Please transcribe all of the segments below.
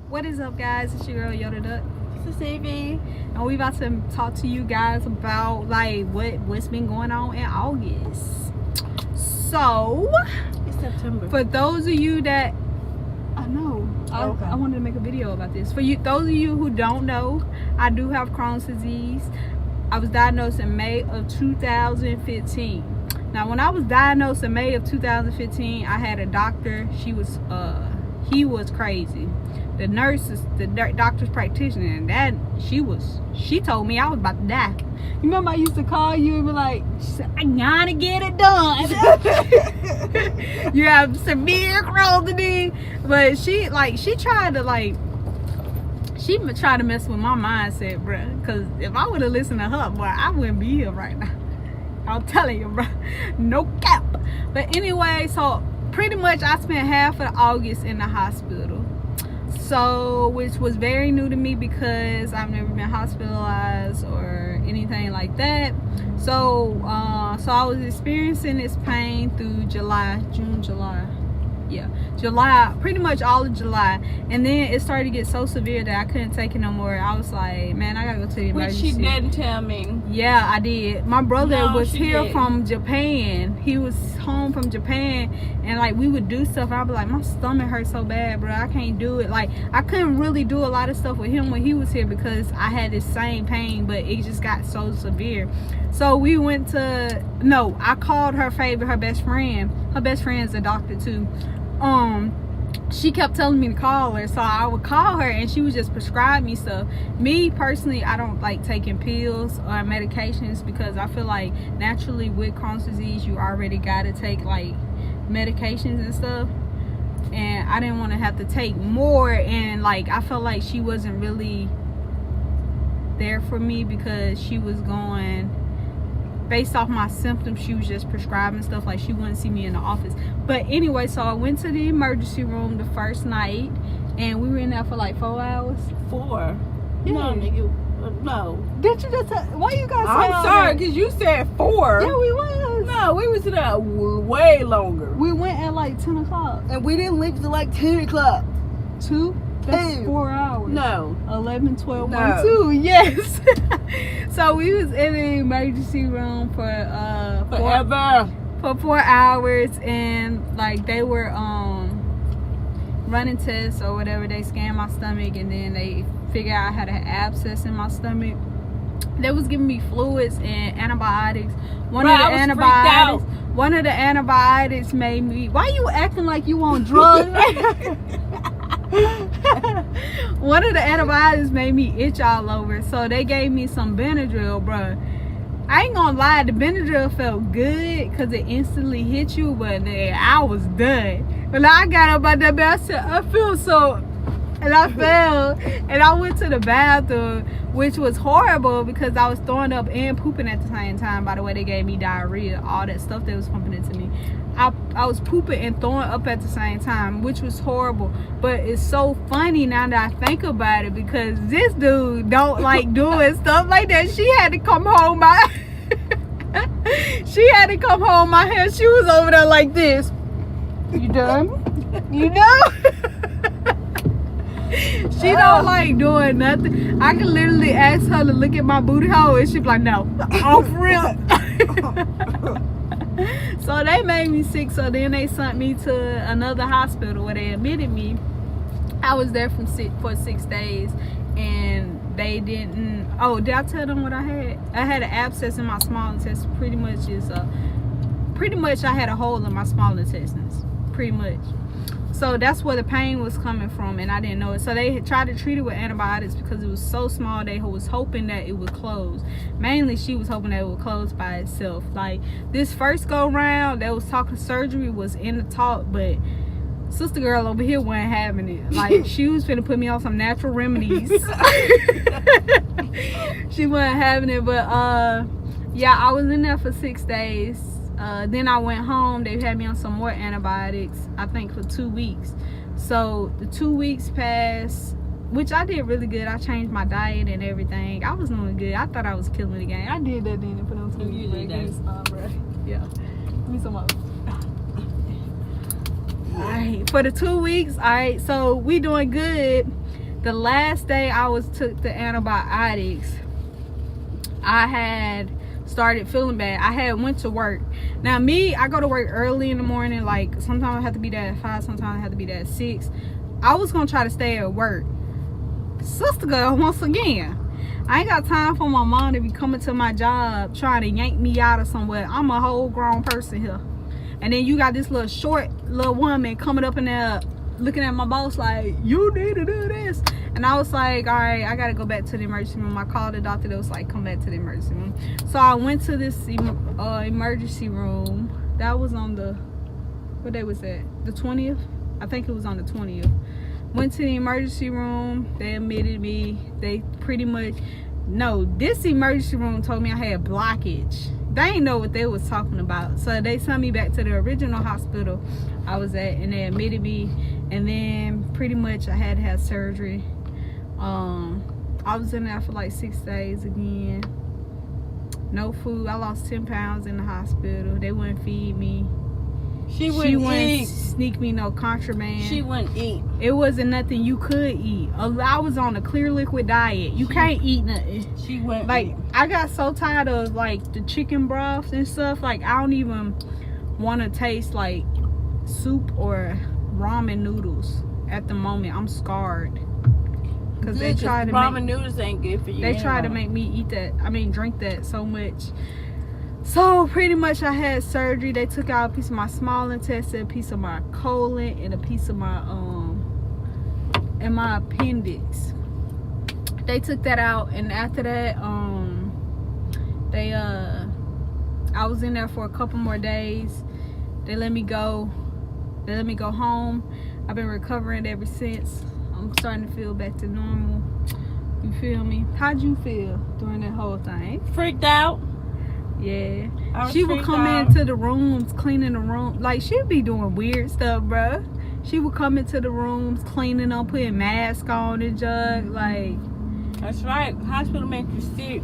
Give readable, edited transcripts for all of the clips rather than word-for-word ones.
What is up, guys? It's your girl Yoda Duck, This is Evie. and we about to talk to you guys about like what's been going on in August. So, It's September. for those of you that I know, Okay. I wanted to make a video about this. For you, those of you who don't know, I do have Crohn's disease. I was diagnosed in May of 2015. Now, when I was diagnosed in May of 2015, I had a doctor. He was crazy. The doctor's practitioner, and she told me I was about to die. You remember I used to call you and be like, I gotta get it done. You have severe Crohn's disease. But she tried to mess with my mindset, bruh. Because if I would have listened to her, boy, I wouldn't be here right now. I'm telling you, bruh. No cap. But anyway, so pretty much I spent half of August in the hospital. So, which was very new to me because I've never been hospitalized or anything like that. So I was experiencing this pain through July, pretty much all of July, and then it started to get so severe that I couldn't take it no more. I was like, man, I gotta go to the emergency. Which she didn't tell me. Yeah, I did. My brother was here didn't. from Japan. He was home from Japan, and like we would do stuff. I'd be like, my stomach hurts so bad, bro. I can't do it. Like I couldn't really do a lot of stuff with him when he was here because I had this same pain, but it just got so severe. So we went to I called her best friend. Her best friend's a doctor too. She kept telling me to call her, so I would call her and she would just prescribe me stuff. Me personally, I don't like taking pills or medications because I feel like naturally with Crohn's disease you already gotta take like medications and stuff, and I didn't want to have to take more, and like I felt like she wasn't really there for me because she was going based off my symptoms. She was just prescribing stuff, like she wouldn't see me in the office. But anyway, so I went to the emergency room the first night and we were in there for like 4 hours. 4. Yeah. No, nigga. No. Did you just why you guys I'm sorry, because you said 4. Yeah, we was. No, we was there way longer. We went at like 10 o'clock. And we didn't leave till like 10 o'clock. 2? That's Hey. 4 hours. No. 11, 12, No. 1, 2. Yes. So we was in the emergency room for Forever. for 4 hours, and like they were running tests or whatever. They scanned my stomach and then they figured out I had an abscess in my stomach. They was giving me fluids and antibiotics. One of the antibiotics made me. Why you acting like you on drugs? One of the antibiotics made me itch all over, so they gave me some Benadryl, bro. I ain't gonna lie, the Benadryl felt good because it instantly hit you, but then I was done. When I got up out that bed, I said, I feel so, and I fell, and I went to the bathroom, which was horrible because I was throwing up and pooping at the same time. By the way, they gave me diarrhea, all that stuff they was pumping into me. I was pooping and throwing up at the same time, which was horrible. But it's so funny now that I think about it because this dude don't like doing stuff like that. She had to come home. She had to come home. My hair. She was over there like this. You done? You done? She don't like doing nothing. I can literally ask her to look at my booty hole and she be like, no. Oh, for real. So they made me sick, so then they sent me to another hospital where they admitted me. I was there for 6 days, and they didn't. Oh, did I tell them what I had? I had an abscess in my small intestine. Pretty much I had a hole in my small intestines. Pretty much. So that's where the pain was coming from, and I didn't know it. So they had tried to treat it with antibiotics because it was so small. They was hoping that it would close. Mainly, she was hoping that it would close by itself. Like this first go round, they was talking surgery was in the talk, but sister girl over here wasn't having it. Like she was finna put me on some natural remedies. She wasn't having it, but yeah, I was in there for 6 days. Then I went home. They had me on some more antibiotics, I think for 2 weeks. So the 2 weeks passed, which I did really good. I changed my diet and everything. I was doing good. I thought I was killing the game. I did that then and put on 2 weeks. You did that. Yeah. Give me some more. Alright, for the 2 weeks, alright, so we doing good. The last day I took the antibiotics, I had started feeling bad. I had went to work. Now me, I go to work early in the morning, like sometimes I have to be there at 5, sometimes I have to be there at 6. I was gonna try to stay at work. Sister girl, once again, I ain't got time for my mom to be coming to my job trying to yank me out of somewhere. I'm a whole grown person here. And then you got this little short little woman coming up in there looking at my boss like, you need to do this. And I was like, all right, I gotta go back to the emergency room. I called the doctor that was like, come back to the emergency room. So I went to this emergency room. That was on the, what day was that? The 20th? I think it was on the 20th. Went to the emergency room. They admitted me. They pretty much, no, this emergency room told me I had blockage. They ain't know what they was talking about. So they sent me back to the original hospital I was at, and they admitted me. And then pretty much I had to have surgery. I was in there for like 6 days again. No food. I lost 10 pounds in the hospital. They wouldn't feed me. She wouldn't sneak me no contraband. She wouldn't eat. It wasn't nothing you could eat. I was on a clear liquid diet. You can't eat nothing. She wouldn't like eat. I got so tired of like the chicken broths and stuff. Like I don't even want to taste like soup or ramen noodles at the moment. I'm scarred because they try to ramen noodles ain't good for you. They try to make me eat that. I mean, drink that so much. So pretty much I had surgery. They took out a piece of my small intestine, a piece of my colon, and a piece of my and my appendix. They took that out, and after that I was in there for a couple more days. They let me go. They let me go home. I've been recovering ever since. I'm starting to feel back to normal. You feel me? How'd you feel during that whole thing? Freaked out. Yeah, she would come into the rooms, cleaning the room. Like, she'd be doing weird stuff, bruh. She would come into the rooms, cleaning them, putting masks on the jug. Like, that's right. Hospital make you sick.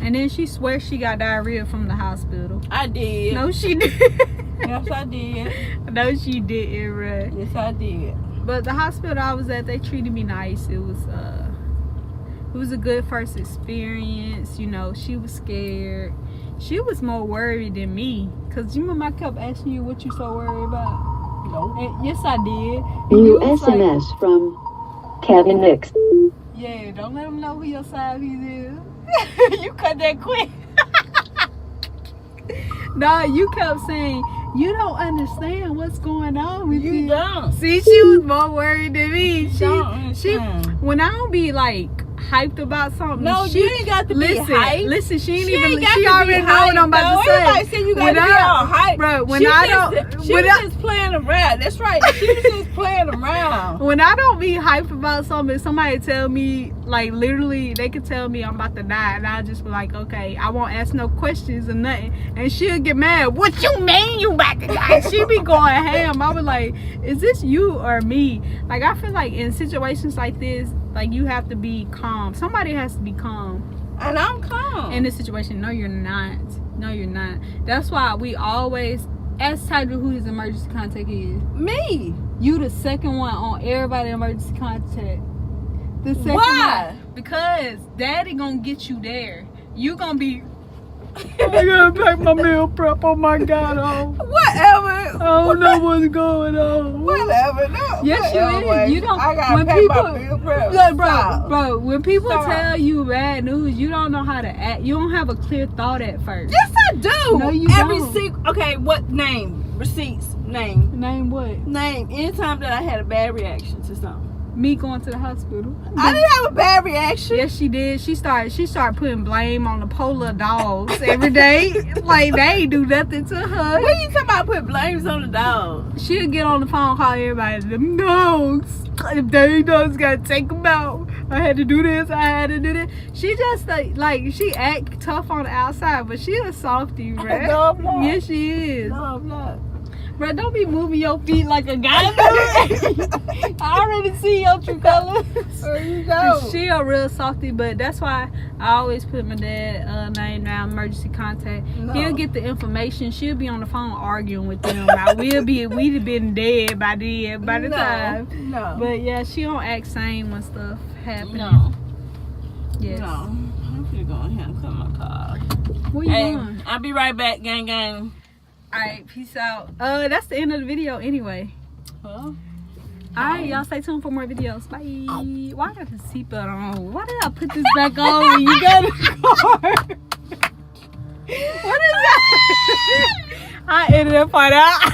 And then she swears she got diarrhea from the hospital. I did. No, she did. Yes, I did. No, she didn't, bruh. Yes, I did. But the hospital I was at, they treated me nice. It was a good first experience. You know, she was scared. She was more worried than me. Because you remember I kept asking you what you so worried about? No. And yes, I did. And New SMS like, from Kevin Nix. Yeah, don't let him know who your side piece is. You cut that quick. Nah, you kept saying, you don't understand what's going on with you. You don't. See, she was more worried than me. She when I don't be like hyped about something. No, you ain't got to be hyped. Listen, she already already know what I'm about to say. Everybody say you got to be all hyped. Bro, when she was just playing around. That's right. She was just playing around. When I don't be hyped about something, somebody tell me, like literally, they could tell me I'm about to die, and I'll just be like, okay, I won't ask no questions or nothing. And she'll get mad. What you mean you about to die? She be going ham. I was like, is this you or me? Like, I feel like in situations like this, like, you have to be calm. Somebody has to be calm. And I'm calm. In this situation, no, you're not. No, you're not. That's why we always ask Tiger who his emergency contact is. Me. You the second one on everybody emergency contact. The second Why? one. Because Daddy gonna get you there. You gonna be. I gotta pack my meal prep. Oh my God! Oh. Whatever. I don't know what's going on. Whatever. No. Yes, whatever. you is. You don't. I gotta when pack people, my meal prep. Look, Stop. bro. When people Stop. tell you bad news, you don't know how to act. You don't have a clear thought at first. Yes, I do. No, you Every don't. single. Okay, what name? Receipts. Name. Name what? Name. Anytime that I had a bad reaction to something. Me going to the hospital. I didn't have a bad reaction. Yes, she did. She started putting blame on the polar dogs every day. Like, they ain't do nothing to her. What are you talking about? Put blames on the dog. She'll get on the phone, call everybody. Them dogs. If they dogs, gotta take them out. I had to do this. I had to do that. She just like she act tough on the outside, but she a softie, right? No, I'm not. Yes, she is. No, I'm not. Bro, don't be moving your feet like a guy. I already see your true colors. There you go. She a real softy, but that's why I always put my dad name down, emergency contact. No. He'll get the information. She'll be on the phone arguing with them. We'd have been dead by the time. No. But yeah, she don't act sane when stuff happens. No. Yes. No. I'm gonna go in here and cut my car. What you Hey, doing? I'll be right back, gang gang. Alright, peace out. That's the end of the video anyway. Well, Alright, y'all stay tuned for more videos. Bye. Why I got the seatbelt on? Why did I put this back on when you got in the car? What is that? I edited that part out.